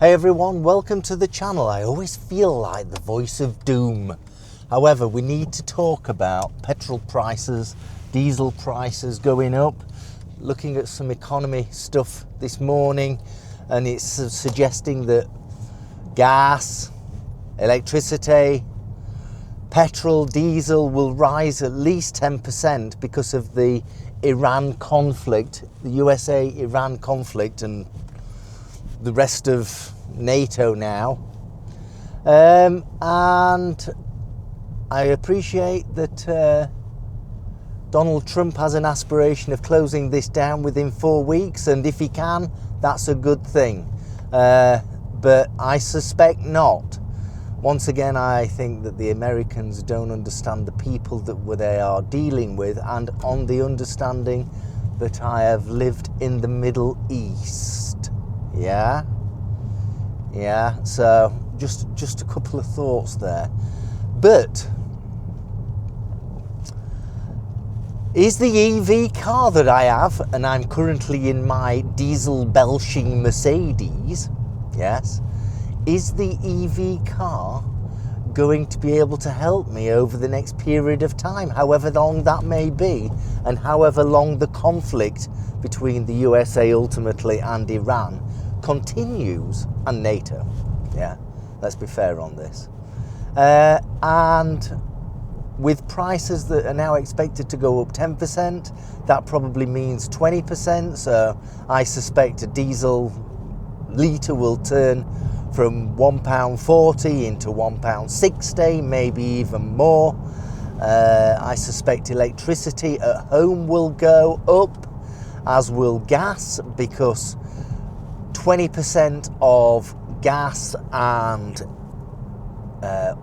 Hey everyone, welcome to the channel. I always feel like the voice of doom. However, we need to talk about petrol prices, diesel prices going up. Looking at some economy stuff this morning, and it's suggesting that gas, electricity, petrol, diesel will rise at least 10% because of the Iran conflict, the USA-Iran conflict, and the rest of NATO now. And I appreciate that Donald Trump has an aspiration of closing this down within 4 weeks, and if he can, that's a good thing. But I suspect not. Once again, I think that the Americans don't understand the people that they are dealing with, and on the understanding that I have lived in the Middle East. Yeah, so just a couple of thoughts there. But is the EV car that I have, and I'm currently in my diesel belching Mercedes, yes, is the EV car going to be able to help me over the next period of time, however long that may be, and however long the conflict between the USA ultimately and Iran continues, and NATO? Yeah, let's be fair on this. And with prices that are now expected to go up 10%, that probably means 20%. So I suspect a diesel litre will turn from £1.40 into £1.60, maybe even more. I suspect electricity at home will go up, as will gas, because 20% of gas and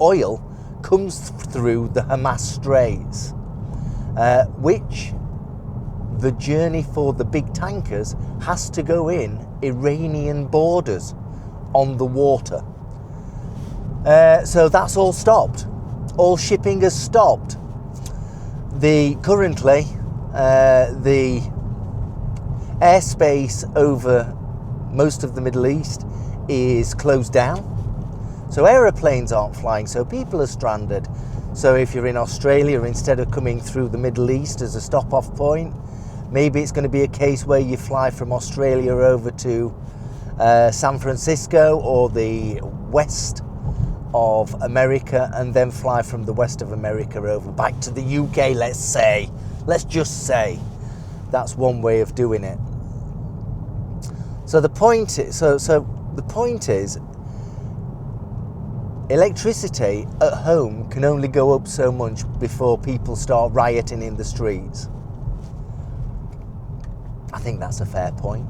oil comes through the Hamas Straits, which the journey for the big tankers has to go in Iranian borders on the water. So that's all stopped. All shipping has stopped. Currently, the airspace over most of the Middle East is closed down. So aeroplanes aren't flying, so people are stranded. So if you're in Australia, instead of coming through the Middle East as a stop-off point, maybe it's going to be a case where you fly from Australia over to San Francisco or the west of America, and then fly from the west of America over back to the UK, let's just say. That's one way of doing it. So the point is, electricity at home can only go up so much before people start rioting in the streets. I think that's a fair point.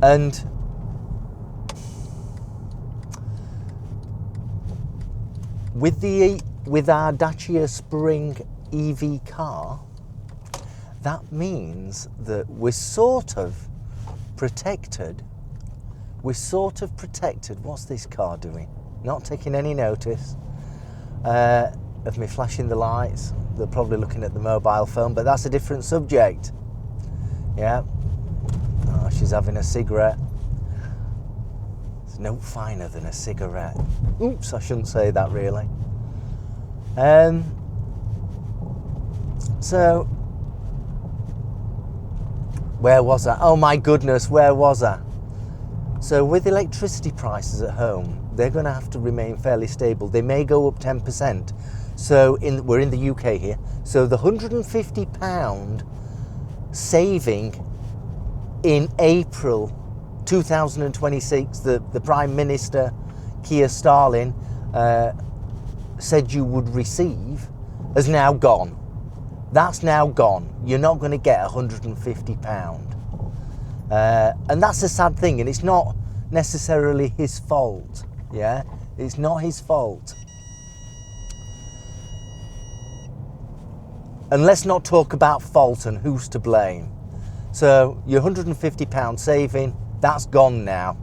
And with our Dacia Spring EV car, that means that we're sort of protected. What's this car doing? Not taking any notice of me flashing the lights. They're probably looking at the mobile phone, but that's a different subject. Yeah. Oh, she's having a cigarette. It's no finer than a cigarette. Oops, I shouldn't say that really. So, where was I? Oh my goodness, where was I? So with electricity prices at home, they're going to have to remain fairly stable. They may go up 10%. So we're in the UK here. So the £150 saving in April 2026 that the Prime Minister, Keir Starmer, said you would receive has now gone. That's now gone. You're not going to get £150. And that's a sad thing, and it's not necessarily his fault. Yeah, it's not his fault. And let's not talk about fault and who's to blame. So your £150 saving, that's gone now,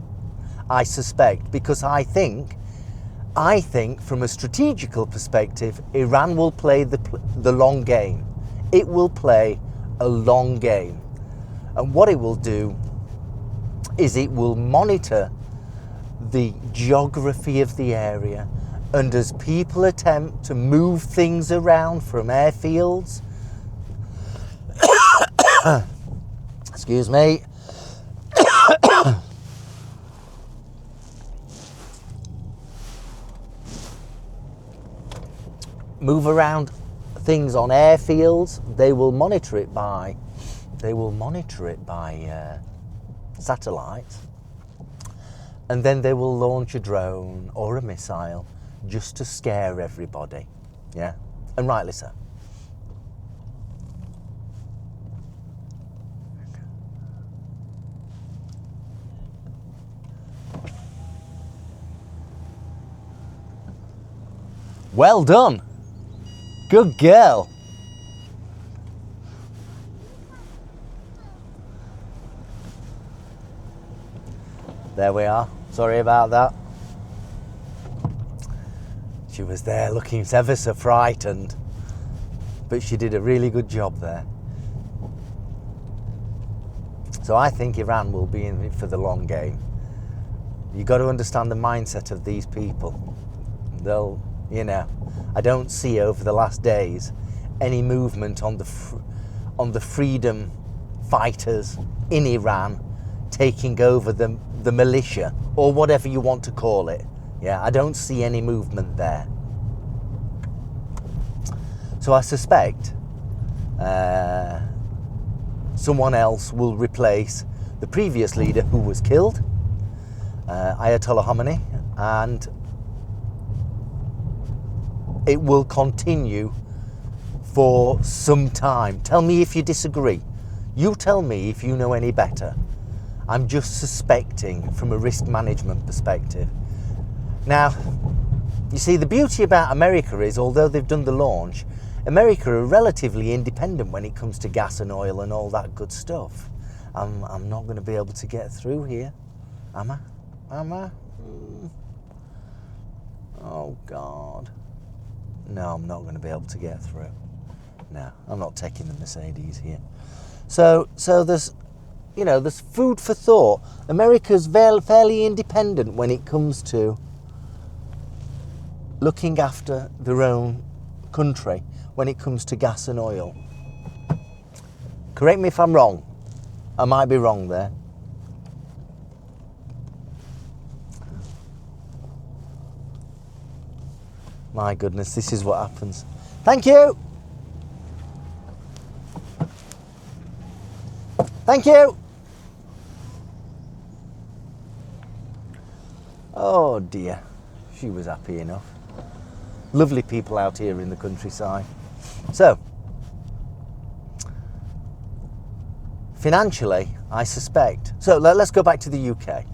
I suspect, because I think from a strategical perspective, Iran will play the long game. It will play a long game. And what it will do is it will monitor the geography of the area, and as people attempt to move things around from airfields, excuse me, move around things on airfields, they will monitor it by satellite, and then they will launch a drone or a missile just to scare everybody. Yeah, and rightly so. Well done. Good girl. There we are. Sorry about that. She was there looking ever so frightened, but she did a really good job there. So I think Iran will be in it for the long game. You've got to understand the mindset of these people. They'll, you know, I don't see over the last days any movement on the freedom fighters in Iran taking over the militia, or whatever you want to call it. Yeah, I don't see any movement there. So I suspect someone else will replace the previous leader who was killed, Ayatollah Khamenei, and it will continue for some time. Tell me if you disagree. You tell me if you know any better. I'm just suspecting from a risk management perspective. Now, you see, the beauty about America is, although they've done the launch, America are relatively independent when it comes to gas and oil and all that good stuff. I'm not going to be able to get through here, am I? Am I? Oh, God. No, I'm not going to be able to get through. No, I'm not taking the Mercedes here. So there's, you know, there's food for thought. America's fairly independent when it comes to looking after their own country when it comes to gas and oil. Correct me if I'm wrong. I might be wrong there. My goodness, this is what happens. Thank you. Thank you. Oh dear, she was happy enough. Lovely people out here in the countryside. So, financially, I suspect, so let's go back to the UK.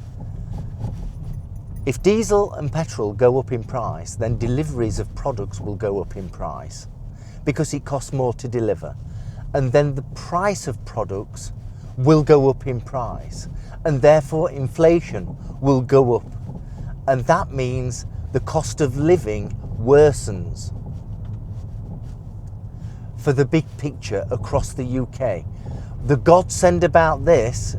If diesel and petrol go up in price, then deliveries of products will go up in price because it costs more to deliver. And then the price of products will go up in price, and therefore inflation will go up. And that means the cost of living worsens. For the big picture across the UK, the godsend about this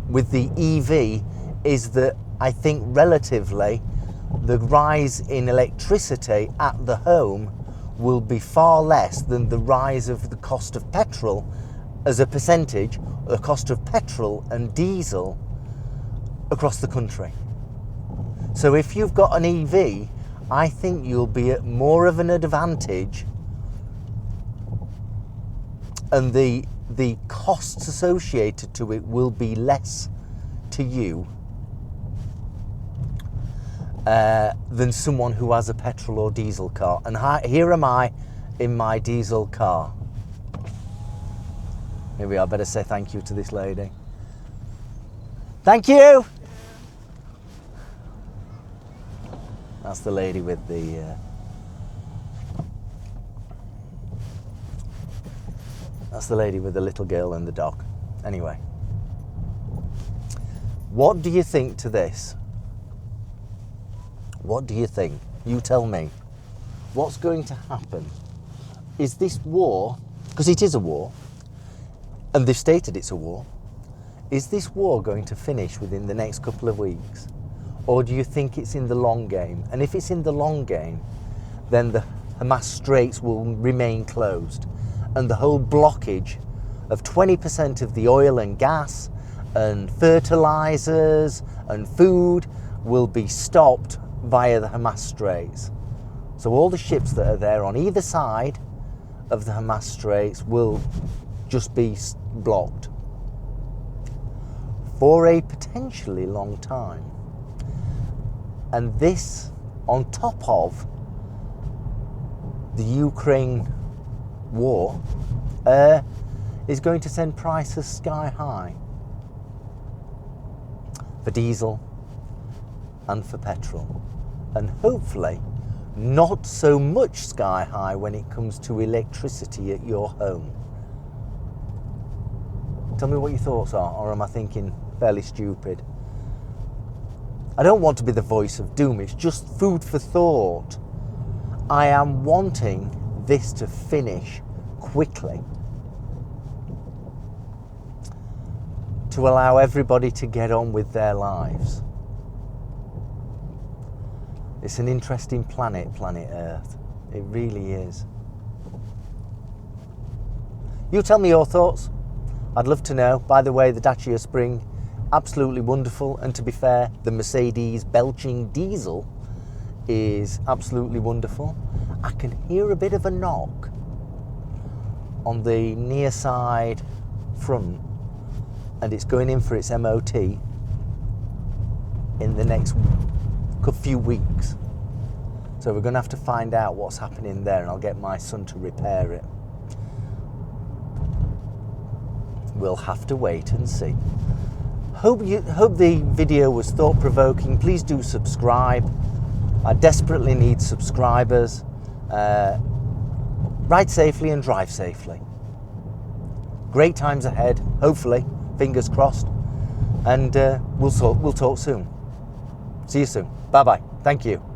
with the EV is that I think relatively the rise in electricity at the home will be far less than the rise of the cost of petrol as a percentage, the cost of petrol and diesel across the country. So if you've got an EV, I think you'll be at more of an advantage, and the costs associated to it will be less to you than someone who has a petrol or diesel car. And here am I in my diesel car. Maybe I better say thank you to this lady. Thank you. That's the lady with the that's the lady with the little girl and the dog. Anyway, what do you think to this? What do you think? You tell me. What's going to happen? Is this war, because it is a war, and they've stated it's a war, Is this war going to finish within the next couple of weeks? Or do you think it's in the long game? And if it's in the long game, then the Hamas Straits will remain closed. And the whole blockage of 20% of the oil and gas and fertilizers and food will be stopped via the Hamas Straits. So all the ships that are there on either side of the Hamas Straits will just be blocked for a potentially long time. And this on top of the Ukraine war is going to send prices sky high for diesel and for petrol, and hopefully not so much sky high when it comes to electricity at your home. Tell me what your thoughts are, or am I thinking fairly stupid? I don't want to be the voice of doom, it's just food for thought. I am wanting this to finish quickly to allow everybody to get on with their lives. It's an interesting planet, planet Earth. It really is. You tell me your thoughts. I'd love to know. By the way, the Dacia Spring, absolutely wonderful. And to be fair, the Mercedes belching diesel is absolutely wonderful. I can hear a bit of a knock on the near side front, and it's going in for its MOT in the next few weeks. So we're going to have to find out what's happening there, and I'll get my son to repair it. We'll have to wait and see. Hope the video was thought-provoking. Please do subscribe. I desperately need subscribers. Ride safely and drive safely. Great times ahead, hopefully, fingers crossed. And we'll talk soon. See you soon. Bye-bye. Thank you.